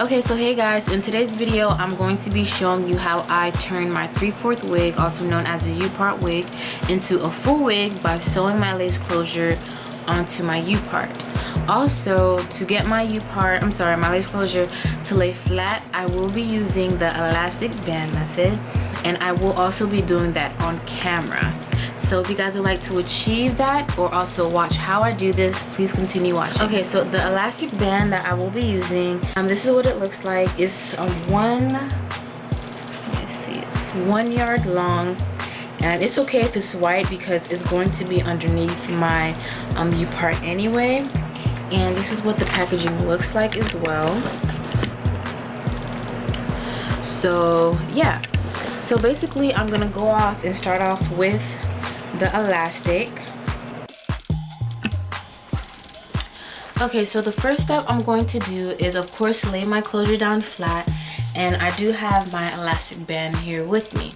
Okay, so hey guys, in today's video I'm going to be showing you how I turn my 3/4 wig, also known as a U-part wig, into a full wig by sewing my lace closure onto my U-part. Also, to get my my lace closure to lay flat, I will be using the elastic band method, and I will also be doing that on camera. So if you guys would like to achieve that or also watch how I do this, please continue watching. Okay, so the elastic band that I will be using, this is what it looks like. It's it's 1 yard long, and it's okay if it's white because it's going to be underneath my U-part anyway. And this is what the packaging looks like as well. So yeah, so basically I'm gonna go off and start off with the elastic. Okay, so the first step I'm going to do is of course lay my closure down flat, and I do have my elastic band here with me.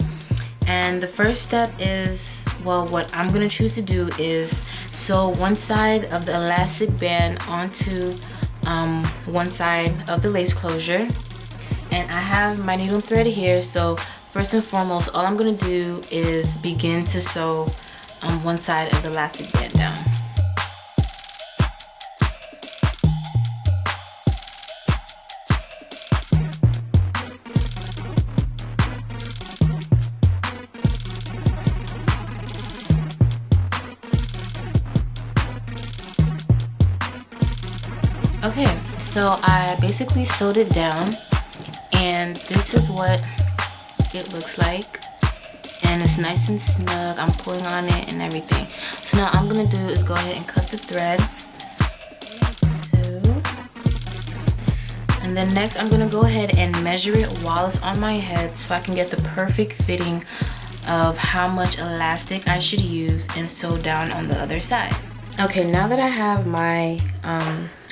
And the first step is, well, what I'm gonna choose to do is sew one side of the elastic band onto one side of the lace closure. And I have my needle and thread here, so first and foremost, all I'm gonna do is begin to sew on one side of the elastic band down. Okay, so I basically sewed it down, and this is what it looks like. And it's nice and snug. I'm pulling on it and everything. So now all I'm gonna do is go ahead and cut the thread, like so. And then next I'm gonna go ahead and measure it while it's on my head so I can get the perfect fitting of how much elastic I should use and sew down on the other side. Okay, now that I have my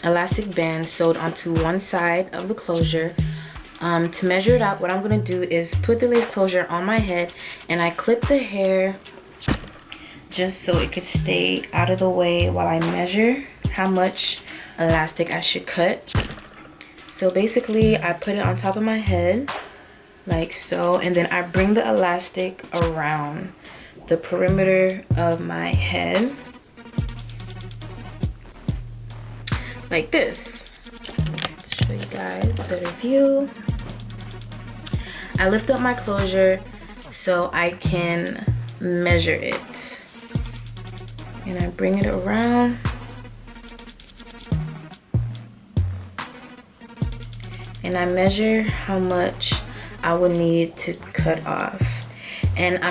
elastic band sewed onto one side of the closure, to measure it out, what I'm gonna do is put the lace closure on my head, and I clip the hair just so it could stay out of the way while I measure how much elastic I should cut. So basically I put it on top of my head like so, and then I bring the elastic around the perimeter of my head like this. To show you guys a better view, I lift up my closure so I can measure it, and I bring it around, and I measure how much I would need to cut off. And I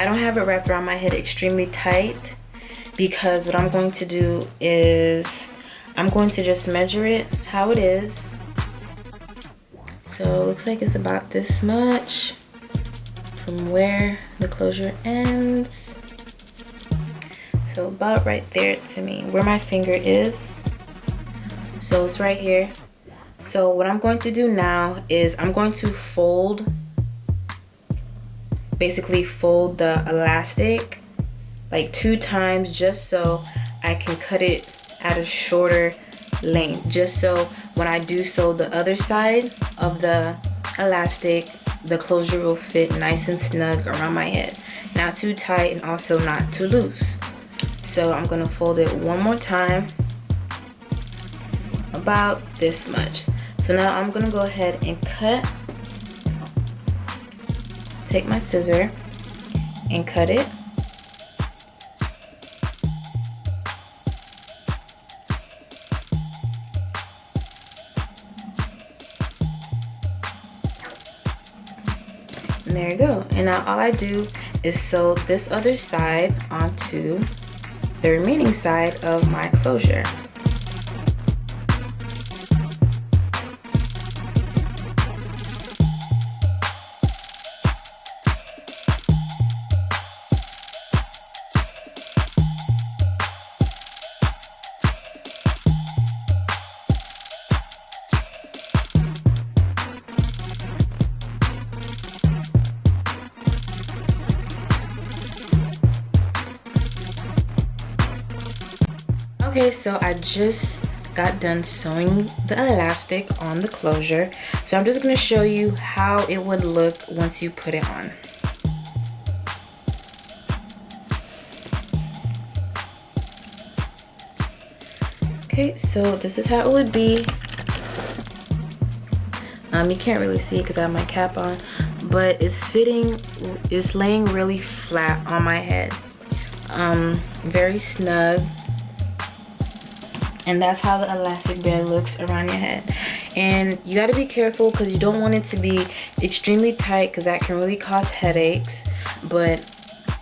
don't have it wrapped around my head extremely tight, because what I'm going to do is I'm going to just measure it how it is. So it looks like it's about this much from where the closure ends. So about right there to me, where my finger is. So it's right here. So what I'm going to do now is I'm going to basically fold the elastic like 2 times, just so I can cut it at a shorter length, just so when I do sew the other side of the elastic, the closure will fit nice and snug around my head, not too tight and also not too loose. So I'm gonna fold it one more time, about this much. So now I'm gonna go ahead and cut, take my scissor and cut it. And there you go. And now all I do is sew this other side onto the remaining side of my closure. Okay, so I just got done sewing the elastic on the closure. So I'm just gonna show you how it would look once you put it on. Okay, so this is how it would be. You can't really see it because I have my cap on, but it's laying really flat on my head. Very snug. And that's how the elastic band looks around your head. And you got to be careful because you don't want it to be extremely tight because that can really cause headaches. But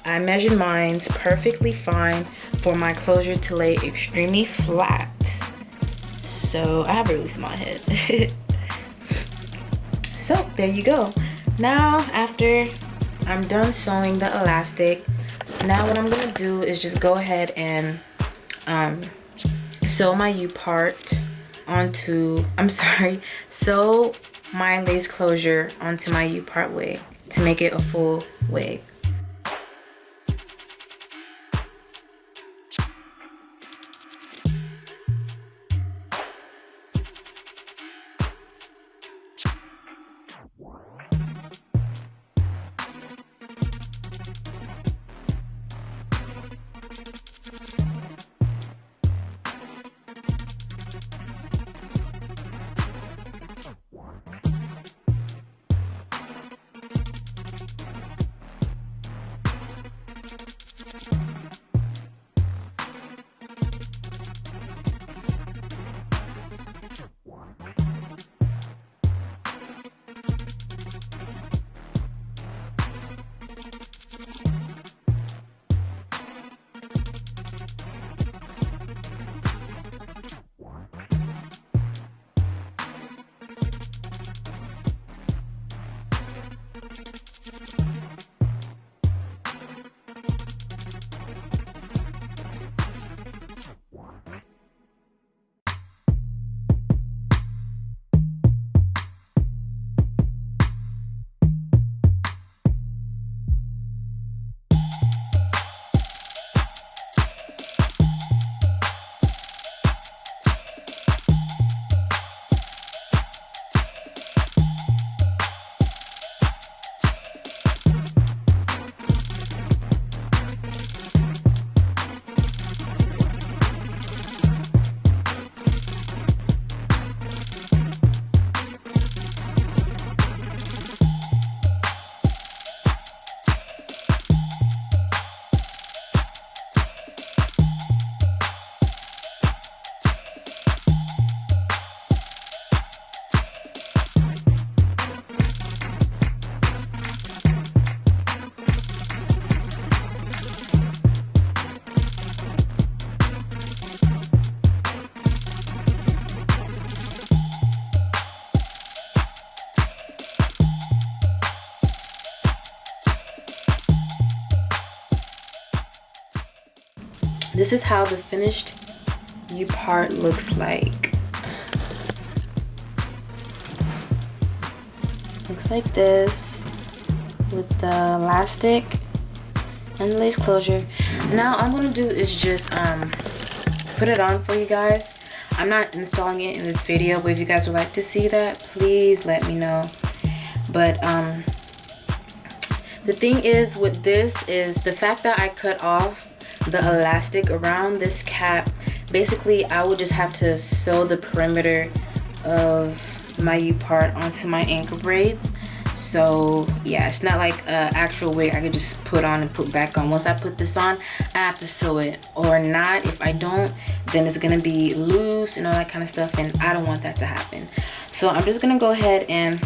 I measured mine perfectly fine for my closure to lay extremely flat. So I have a really small head. So there you go. Now after I'm done sewing the elastic, now what I'm gonna do is just go ahead and sew my U-part onto, sew my lace closure onto my U-part wig to make it a full wig. This is how the finished U-part looks like. Looks like this with the elastic and the lace closure. Now all I'm gonna do is just put it on for you guys. I'm not installing it in this video, but if you guys would like to see that, please let me know. But the thing is with this is the fact that I cut off the elastic around this cap. Basically I would just have to sew the perimeter of my U-part onto my anchor braids. So yeah, it's not like an actual wig I could just put on and put back on. Once I put this on, I have to sew it or not. If I don't, then it's gonna be loose and all that kind of stuff, and I don't want that to happen. So I'm just gonna go ahead and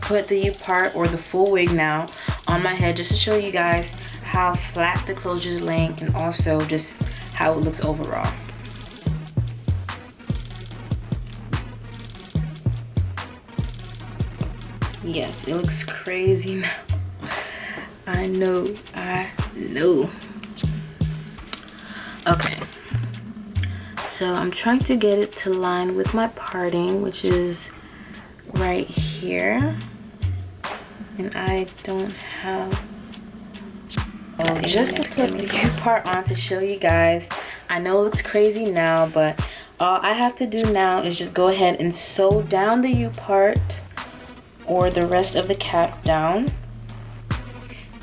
put the U-part or the full wig now on my head just to show you guys how flat the closure is laying and also just how it looks overall. Yes, it looks crazy now. I know. Okay, so I'm trying to get it to line with my parting, which is right here, and I don't have just to put the U-part on to show you guys. I know it looks crazy now, but All I have to do now is just go ahead and sew down the U part or the rest of the cap down.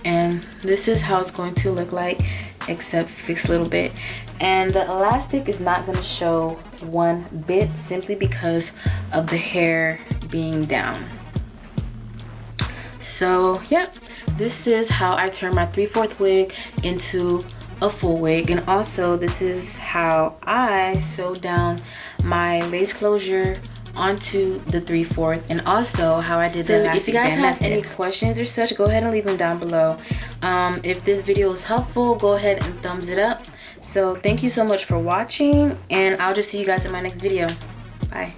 And this is how it's going to look like, except fixed a little bit. And the elastic is not going to show one bit simply because of the hair being down. So yep, this is how I turn my 3/4 wig into a full wig. And also this is how I sew down my lace closure onto the 3/4, and also how I did the elastic. If you guys have any questions or such, go ahead and leave them down below. If this video was helpful, go ahead and thumbs it up. So thank you so much for watching, and I'll just see you guys in my next video. Bye.